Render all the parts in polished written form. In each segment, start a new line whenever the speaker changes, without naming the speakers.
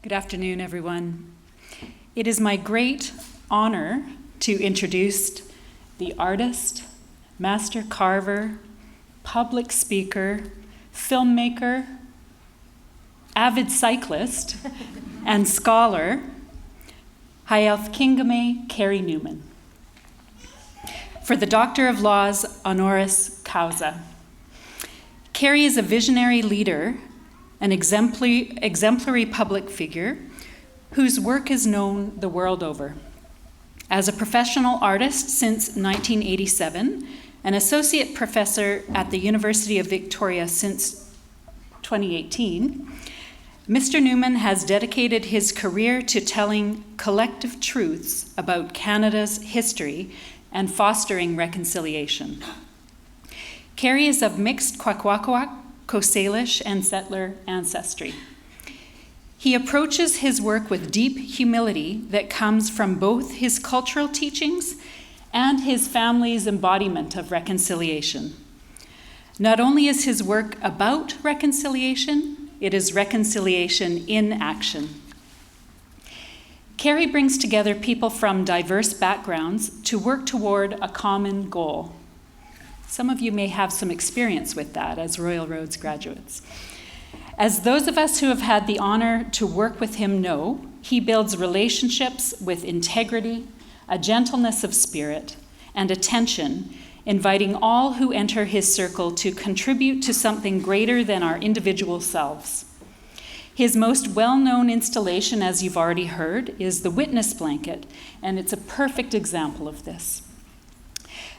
Good afternoon, everyone. It is my great honor to introduce the artist, master carver, public speaker, filmmaker, avid cyclist, and scholar, Hayalth Kingame Carey Newman, for the Doctor of Laws honoris causa. Carey is a visionary leader, an exemplary public figure whose work is known the world over. As a professional artist since 1987, an associate professor at the University of Victoria since 2018, Mr. Newman has dedicated his career to telling collective truths about Canada's history and fostering reconciliation. Carey is of mixed Kwakwaka'wakw, Coast Salish, and settler ancestry. He approaches his work with deep humility that comes from both his cultural teachings and his family's embodiment of reconciliation. Not only is his work about reconciliation, it is reconciliation in action. Carey brings together people from diverse backgrounds to work toward a common goal. Some of you may have some experience with that as Royal Roads graduates. As those of us who have had the honor to work with him know, he builds relationships with integrity, a gentleness of spirit, and attention, inviting all who enter his circle to contribute to something greater than our individual selves. His most well-known installation, as you've already heard, is the Witness Blanket, and it's a perfect example of this.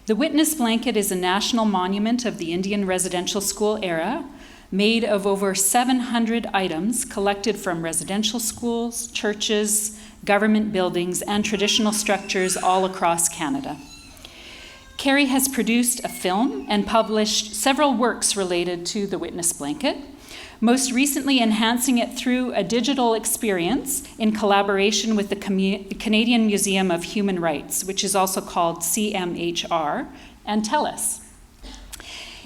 The Witness Blanket is a national monument of the Indian residential school era, made of over 700 items collected from residential schools, churches, government buildings, and traditional structures all across Canada. Carey has produced a film and published several works related to the Witness Blanket, most recently enhancing it through a digital experience in collaboration with the Canadian Museum of Human Rights, which is also called CMHR, and TELUS.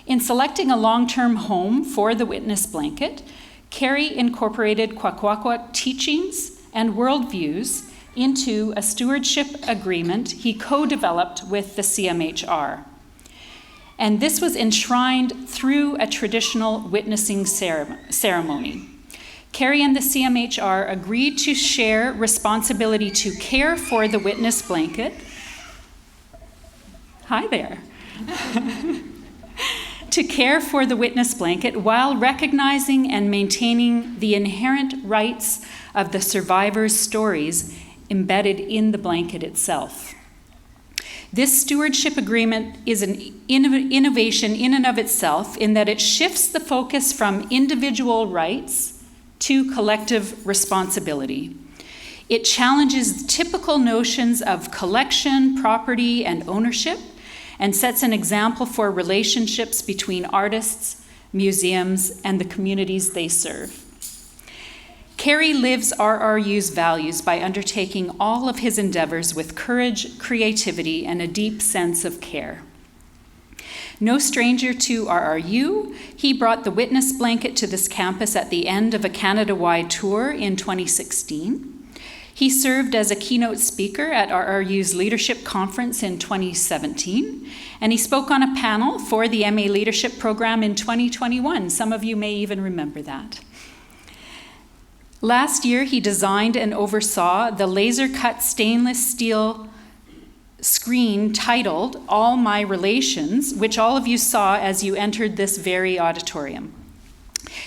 In selecting a long-term home for the Witness Blanket, Carey incorporated Kwakwaka'wakw teachings and worldviews into a stewardship agreement he co-developed with the CMHR. And this was enshrined through a traditional witnessing ceremony. Carey and the CMHR agreed to share responsibility to care for the Witness Blanket. Hi there. To care for the Witness Blanket while recognizing and maintaining the inherent rights of the survivors' stories embedded in the blanket itself. This stewardship agreement is an innovation in and of itself in that it shifts the focus from individual rights to collective responsibility. It challenges typical notions of collection, property, and ownership, and sets an example for relationships between artists, museums, and the communities they serve. Carey lives RRU's values by undertaking all of his endeavors with courage, creativity, and a deep sense of care. No stranger to RRU, he brought the Witness Blanket to this campus at the end of a Canada-wide tour in 2016. He served as a keynote speaker at RRU's Leadership Conference in 2017, and he spoke on a panel for the MA Leadership Program in 2021. Some of you may even remember that. Last year, he designed and oversaw the laser-cut stainless steel screen titled All My Relations, which all of you saw as you entered this very auditorium.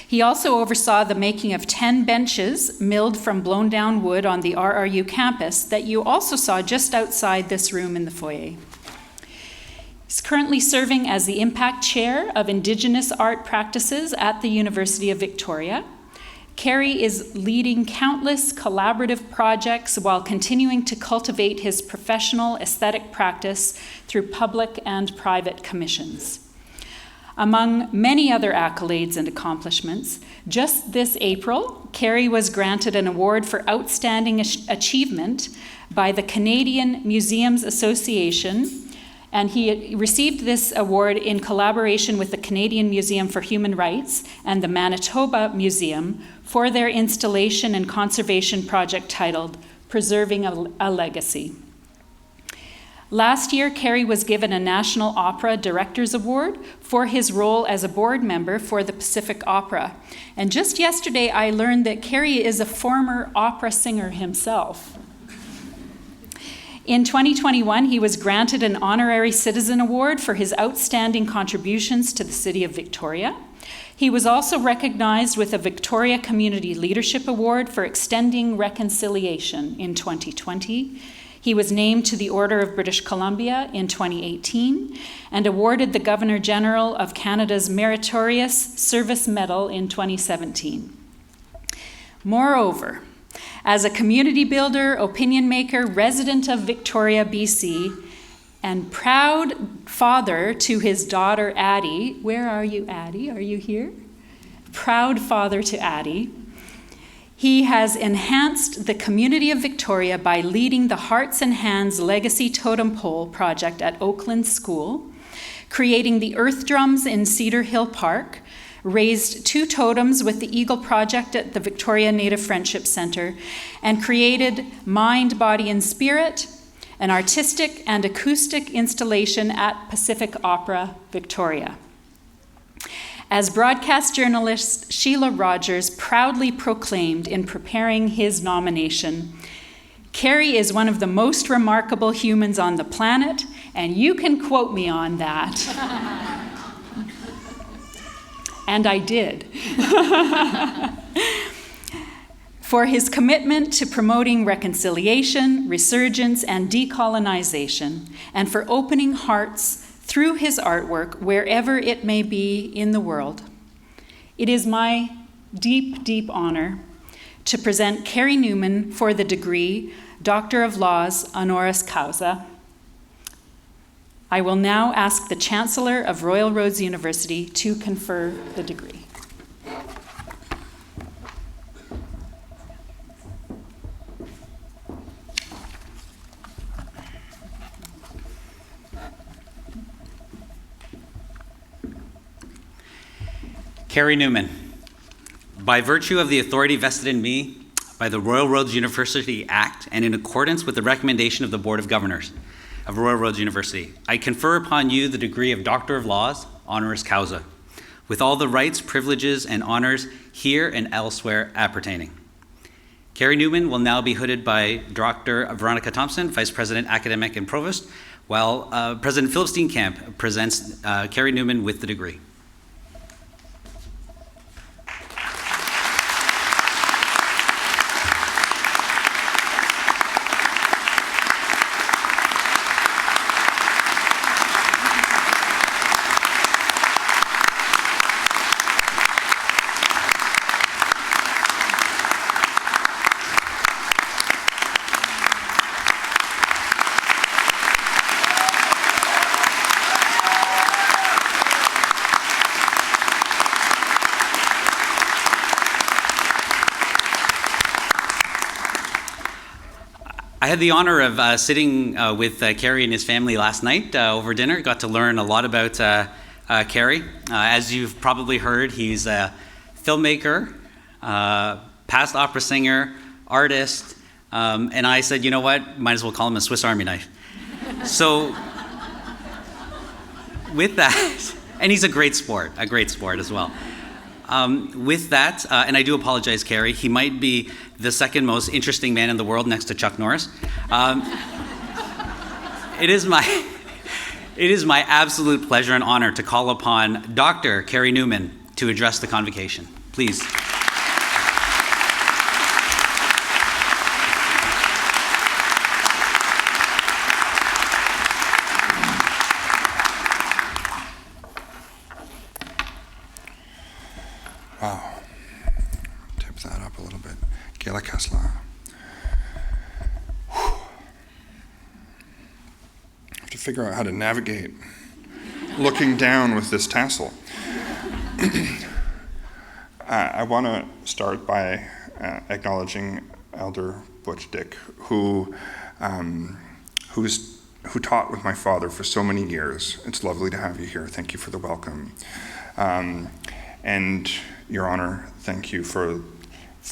He also oversaw the making of 10 benches milled from blown down wood on the RRU campus that you also saw just outside this room in the foyer. He's currently serving as the Impact Chair of Indigenous Art Practices at the University of Victoria. Carey is leading countless collaborative projects while continuing to cultivate his professional aesthetic practice through public and private commissions. Among many other accolades and accomplishments, just this April, Carey was granted an award for outstanding achievement by the Canadian Museums Association And he received this award in collaboration with the Canadian Museum for Human Rights and the Manitoba Museum for their installation and conservation project titled Preserving a Legacy. Last year, Carey was given a National Opera Directors Award for his role as a board member for the Pacific Opera. And just yesterday, I learned that Carey is a former opera singer himself. In 2021, he was granted an Honorary Citizen Award for his outstanding contributions to the City of Victoria. He was also recognized with a Victoria Community Leadership Award for extending reconciliation in 2020. He was named to the Order of British Columbia in 2018 and awarded the Governor General of Canada's Meritorious Service Medal in 2017. Moreover, as a community builder, opinion maker, resident of Victoria, BC, and proud father to his daughter, Addie. Where are you, Addie? Are you here? Proud father to Addie. He has enhanced the community of Victoria by leading the Hearts and Hands Legacy Totem Pole project at Oakland School, creating the Earth Drums in Cedar Hill Park, raised 2 totems with the Eagle Project at the Victoria Native Friendship Centre, and created Mind, Body and Spirit, an artistic and acoustic installation at Pacific Opera, Victoria. As broadcast journalist Sheila Rogers proudly proclaimed in preparing his nomination, Carey is one of the most remarkable humans on the planet, and you can quote me on that. And I did. For his commitment to promoting reconciliation, resurgence, and decolonization, and for opening hearts through his artwork wherever it may be in the world. It is my deep, deep honor to present Carey Newman for the degree Doctor of Laws honoris causa. I will now ask the Chancellor of Royal Roads University to confer the degree.
Carey Newman, by virtue of the authority vested in me by the Royal Roads University Act and in accordance with the recommendation of the Board of Governors of Royal Roads University, I confer upon you the degree of Doctor of Laws, honoris causa, with all the rights, privileges, and honors here and elsewhere appertaining. Carey Newman will now be hooded by Dr. Veronica Thompson, Vice President, Academic and Provost, while President Philip Steenkamp presents Carey Newman with the degree. I had the honor of sitting with Carey and his family last night over dinner. Got to learn a lot about Carey. As you've probably heard, he's a filmmaker, past opera singer, artist, and I said, you know what, might as well call him a Swiss Army knife. So with that, and he's a great sport as well. With that, and I do apologize, Carey, he might be the second most interesting man in the world next to Chuck Norris. It is my absolute pleasure and honor to call upon Dr. Carey Newman to address the convocation. Please.
Wow. Tip that up a little bit. Gaila Kessler. I have to figure out how to navigate looking down with this tassel. I want to start by acknowledging Elder Butch Dick, whose who taught with my father for so many years. It's lovely to have you here. Thank you for the welcome. And Your Honor, thank you for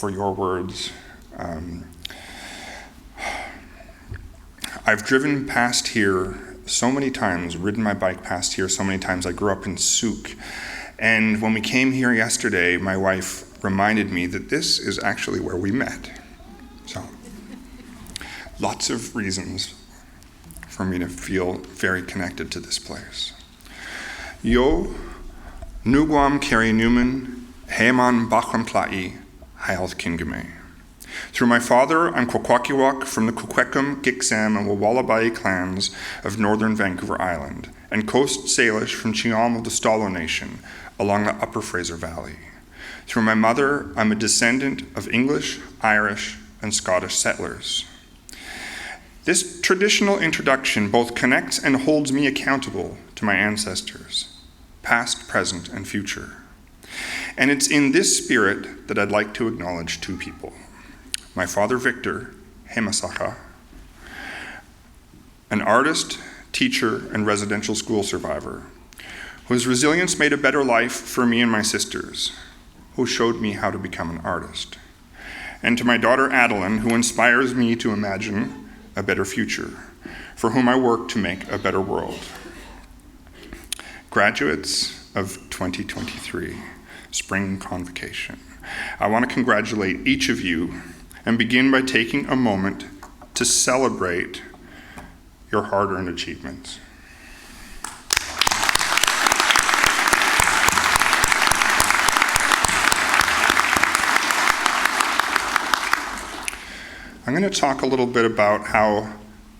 your words. I've driven past here so many times, ridden my bike past here so many times. I grew up in Souk. And when we came here yesterday, my wife reminded me that this is actually where we met. So, lots of reasons for me to feel very connected to this place. Yo, Nugwam Carey Newman, Heman Bachram Pla'i, Hailth Kingame. Through my father, I'm Kwakwakiwak from the Kwekwekum, Giksam, and Wawallabai clans of northern Vancouver Island, and Coast Salish from Chiam of the Stalo Nation along the Upper Fraser Valley. Through my mother, I'm a descendant of English, Irish, and Scottish settlers. This traditional introduction both connects and holds me accountable to my ancestors, past, present, and future. And it's in this spirit that I'd like to acknowledge two people. My father, Victor Hemasaka, an artist, teacher, and residential school survivor, whose resilience made a better life for me and my sisters, who showed me how to become an artist. And to my daughter, Adeline, who inspires me to imagine a better future, for whom I work to make a better world. Graduates of 2023, Spring Convocation, I want to congratulate each of you and begin by taking a moment to celebrate your hard-earned achievements. I'm going to talk a little bit about how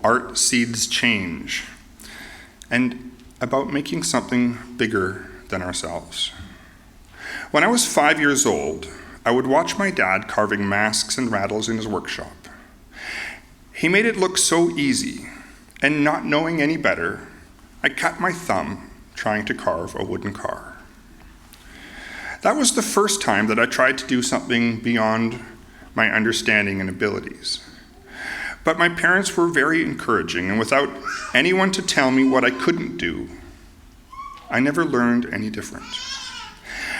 art seeds change and about making something bigger than ourselves. When I was 5 years old, I would watch my dad carving masks and rattles in his workshop. He made it look so easy, and not knowing any better, I cut my thumb trying to carve a wooden car. That was the first time that I tried to do something beyond my understanding and abilities. But my parents were very encouraging, and without anyone to tell me what I couldn't do, I never learned any different.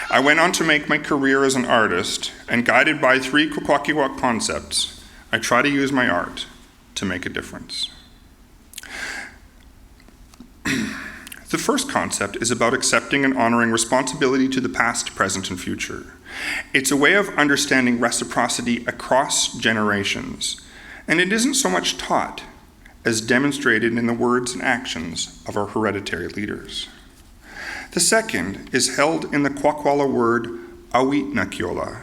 I went on to make my career as an artist, and guided by 3 Kwakwakiwak concepts, I try to use my art to make a difference. The first concept is about accepting and honoring responsibility to the past, present, and future. It's a way of understanding reciprocity across generations, and it isn't so much taught as demonstrated in the words and actions of our hereditary leaders. The second is held in the Kwakwala word awit nakiola,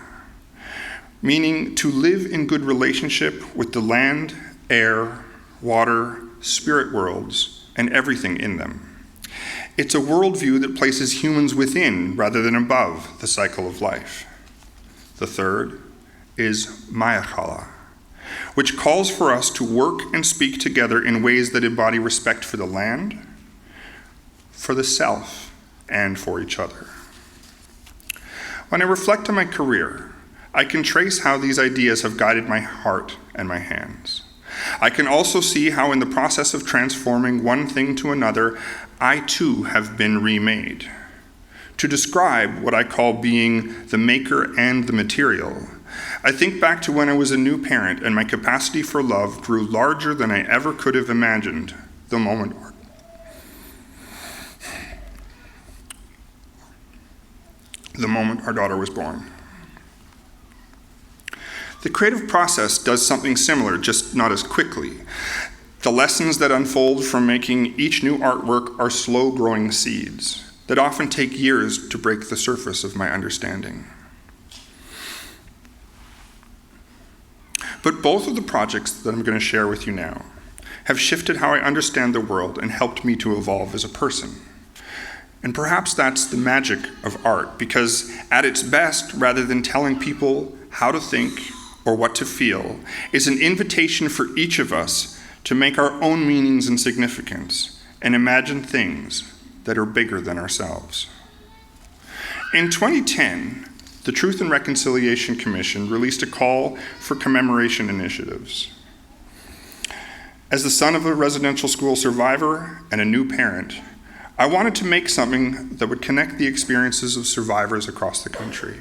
meaning to live in good relationship with the land, air, water, spirit worlds, and everything in them. It's a worldview that places humans within rather than above the cycle of life. The third is mayakala, which calls for us to work and speak together in ways that embody respect for the land, for the self, and for each other. When I reflect on my career, I can trace how these ideas have guided my heart and my hands. I can also see how in the process of transforming one thing to another, I too have been remade. To describe what I call being the maker and the material, I think back to when I was a new parent and my capacity for love grew larger than I ever could have imagined the moment our daughter was born. The creative process does something similar, just not as quickly. The lessons that unfold from making each new artwork are slow-growing seeds that often take years to break the surface of my understanding. But both of the projects that I'm going to share with you now have shifted how I understand the world and helped me to evolve as a person. And perhaps that's the magic of art, because at its best, rather than telling people how to think or what to feel, is an invitation for each of us to make our own meanings and significance and imagine things that are bigger than ourselves. In 2010, the Truth and Reconciliation Commission released a call for commemoration initiatives. As the son of a residential school survivor and a new parent, I wanted to make something that would connect the experiences of survivors across the country.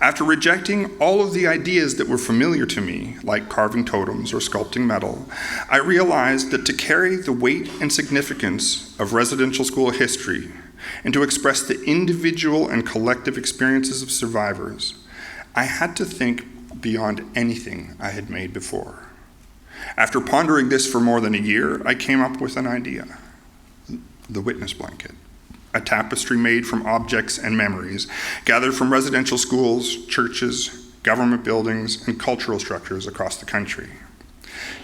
After rejecting all of the ideas that were familiar to me, like carving totems or sculpting metal, I realized that to carry the weight and significance of residential school history and to express the individual and collective experiences of survivors, I had to think beyond anything I had made before. After pondering this for more than a year, I came up with an idea: the witness blanket, a tapestry made from objects and memories gathered from residential schools, churches, government buildings, and cultural structures across the country.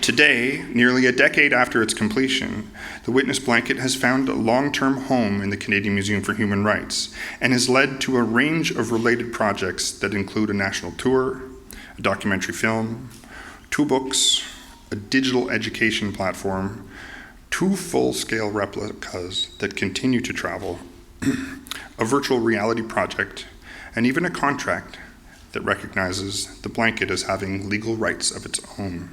Today, nearly a decade after its completion, the witness blanket has found a long-term home in the Canadian Museum for Human Rights and has led to a range of related projects that include a national tour, a documentary film, 2 books, a digital education platform, 2 full-scale replicas that continue to travel, a virtual reality project, and even a contract that recognizes the blanket as having legal rights of its own.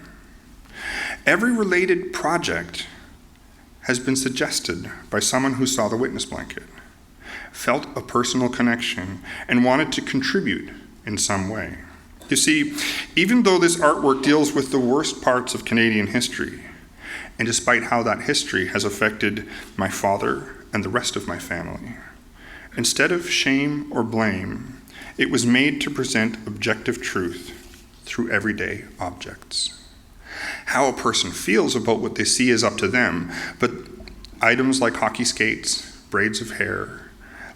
Every related project has been suggested by someone who saw the witness blanket, felt a personal connection, and wanted to contribute in some way. You see, even though this artwork deals with the worst parts of Canadian history, and despite how that history has affected my father and the rest of my family, instead of shame or blame, it was made to present objective truth through everyday objects. How a person feels about what they see is up to them, but items like hockey skates, braids of hair,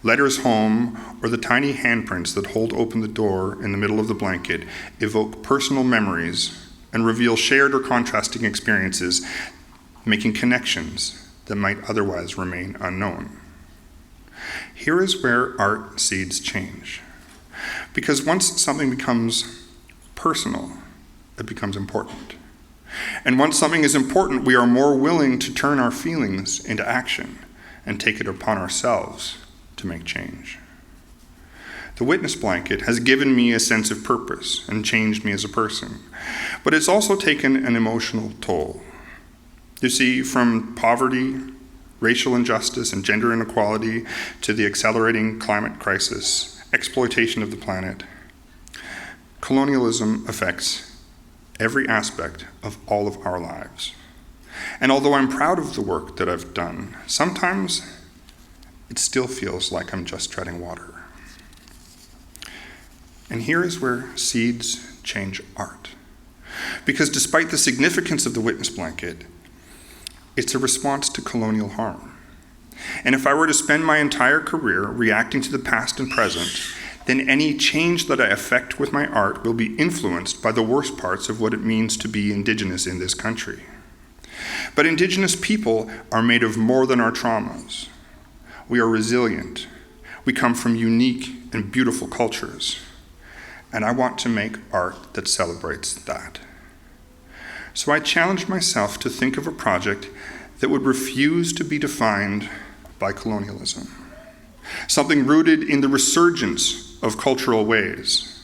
letters home, or the tiny handprints that hold open the door in the middle of the blanket evoke personal memories and reveal shared or contrasting experiences, making connections that might otherwise remain unknown. Here is where art seeds change. Because once something becomes personal, it becomes important. And once something is important, we are more willing to turn our feelings into action and take it upon ourselves to make change. The witness blanket has given me a sense of purpose and changed me as a person, but it's also taken an emotional toll. You see, from poverty, racial injustice, and gender inequality to the accelerating climate crisis, exploitation of the planet, colonialism affects every aspect of all of our lives. And although I'm proud of the work that I've done, sometimes it still feels like I'm just treading water. And here is where seeds change art. Because despite the significance of the witness blanket, it's a response to colonial harm. And if I were to spend my entire career reacting to the past and present, then any change that I effect with my art will be influenced by the worst parts of what it means to be Indigenous in this country. But Indigenous people are made of more than our traumas. We are resilient. We come from unique and beautiful cultures. And I want to make art that celebrates that. So I challenged myself to think of a project that would refuse to be defined by colonialism. Something rooted in the resurgence of cultural ways.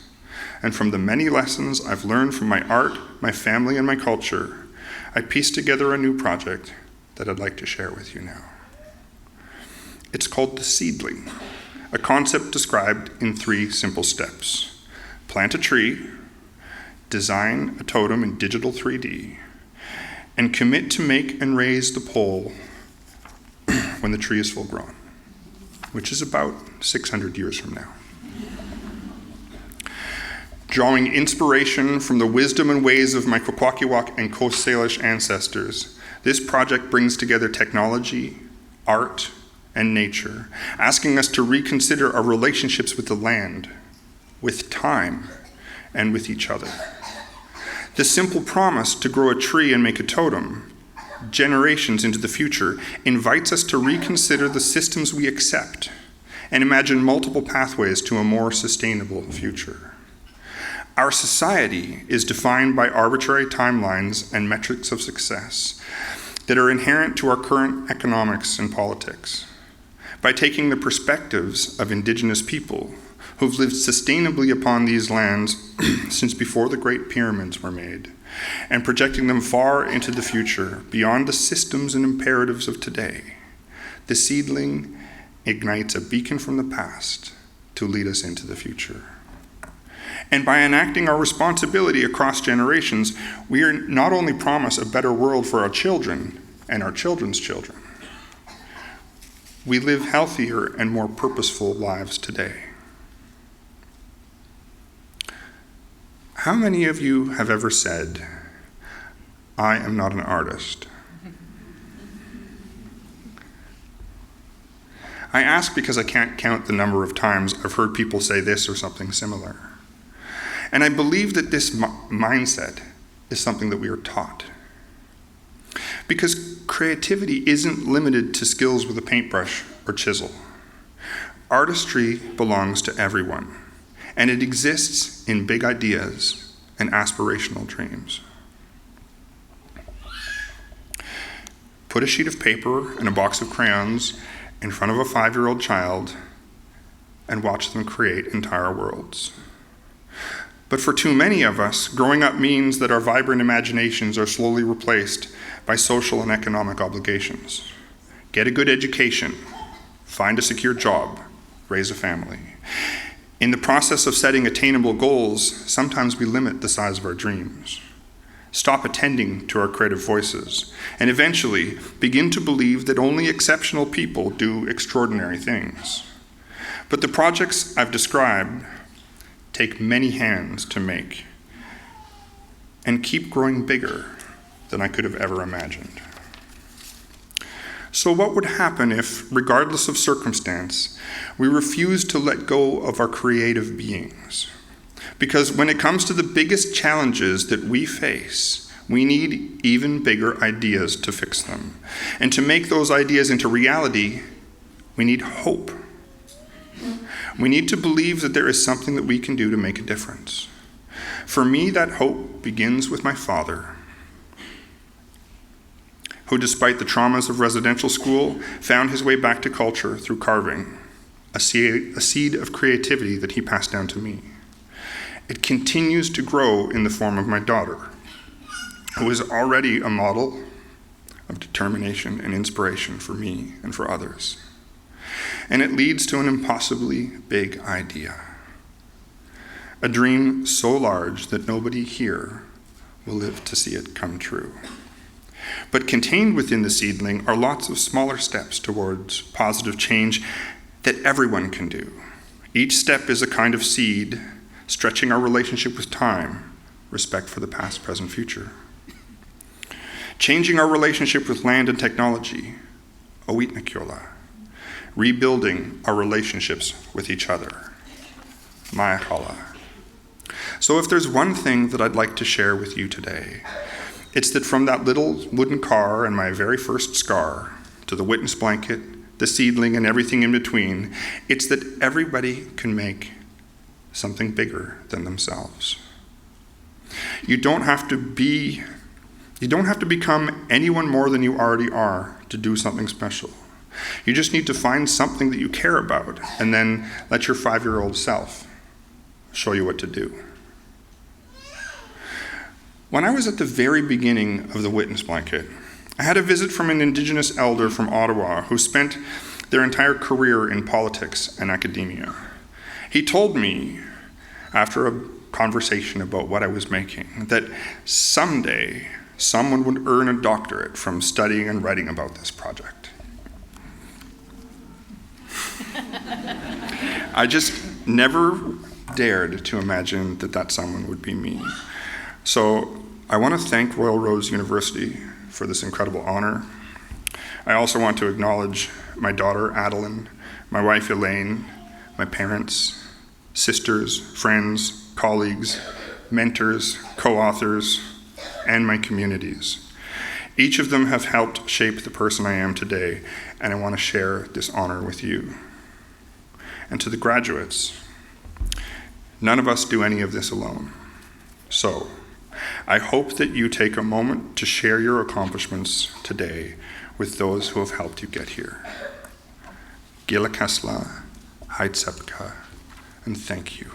And from the many lessons I've learned from my art, my family, and my culture, I pieced together a new project that I'd like to share with you now. It's called the seedling, a concept described in 3 simple steps. Plant a tree, design a totem in digital 3D, and commit to make and raise the pole when the tree is full grown, which is about 600 years from now. Drawing inspiration from the wisdom and ways of my Kwakwaka'wakw and Coast Salish ancestors, this project brings together technology, art, and nature, asking us to reconsider our relationships with the land, with time, and with each other. The simple promise to grow a tree and make a totem, generations into the future, invites us to reconsider the systems we accept and imagine multiple pathways to a more sustainable future. Our society is defined by arbitrary timelines and metrics of success that are inherent to our current economics and politics. By taking the perspectives of Indigenous people who've lived sustainably upon these lands since before the Great Pyramids were made, and projecting them far into the future, beyond the systems and imperatives of today. The seedling ignites a beacon from the past to lead us into the future. And by enacting our responsibility across generations, we are not only promise a better world for our children and our children's children, we live healthier and more purposeful lives today. How many of you have ever said, "I am not an artist"? I ask because I can't count the number of times I've heard people say this or something similar. And I believe that this mindset is something that we are taught. Because creativity isn't limited to skills with a paintbrush or chisel. Artistry belongs to everyone, and it exists in big ideas and aspirational dreams. Put a sheet of paper and a box of crayons in front of a 5-year-old child and watch them create entire worlds. But for too many of us, growing up means that our vibrant imaginations are slowly replaced by social and economic obligations. Get a good education, find a secure job, raise a family. In the process of setting attainable goals, sometimes we limit the size of our dreams, stop attending to our creative voices, and eventually begin to believe that only exceptional people do extraordinary things. But the projects I've described take many hands to make and keep growing bigger than I could have ever imagined. So what would happen if, regardless of circumstance, we refused to let go of our creative beings? Because when it comes to the biggest challenges that we face, we need even bigger ideas to fix them. And to make those ideas into reality, we need hope. We need to believe that there is something that we can do to make a difference. For me, that hope begins with my father, who, despite the traumas of residential school, found his way back to culture through carving, a seed of creativity that he passed down to me. It continues to grow in the form of my daughter, who is already a model of determination and inspiration for me and for others. And it leads to an impossibly big idea. A dream so large that nobody here will live to see it come true. But contained within the seedling are lots of smaller steps towards positive change that everyone can do. Each step is a kind of seed, stretching our relationship with time, respect for the past, present, future. Changing our relationship with land and technology, Owitnakyola. Rebuilding our relationships with each other, Ma'akala. So if there's one thing that I'd like to share with you today, it's that from that little wooden car and my very first scar, to the witness blanket, the seedling, and everything in between, it's that everybody can make something bigger than themselves. You don't have to become anyone more than you already are to do something special. You just need to find something that you care about and then let your 5-year-old self show you what to do. When I was at the very beginning of the witness blanket, I had a visit from an Indigenous elder from Ottawa who spent their entire career in politics and academia. He told me, after a conversation about what I was making, that someday someone would earn a doctorate from studying and writing about this project. I just never dared to imagine that someone would be me. So I want to thank Royal Roads University for this incredible honor. I also want to acknowledge my daughter, Adeline, my wife, Elaine, my parents, sisters, friends, colleagues, mentors, co-authors, and my communities. Each of them have helped shape the person I am today, and I want to share this honor with you. And to the graduates, none of us do any of this alone. So, I hope that you take a moment to share your accomplishments today with those who have helped you get here. Gila Kasla, Haitsepka, and thank you.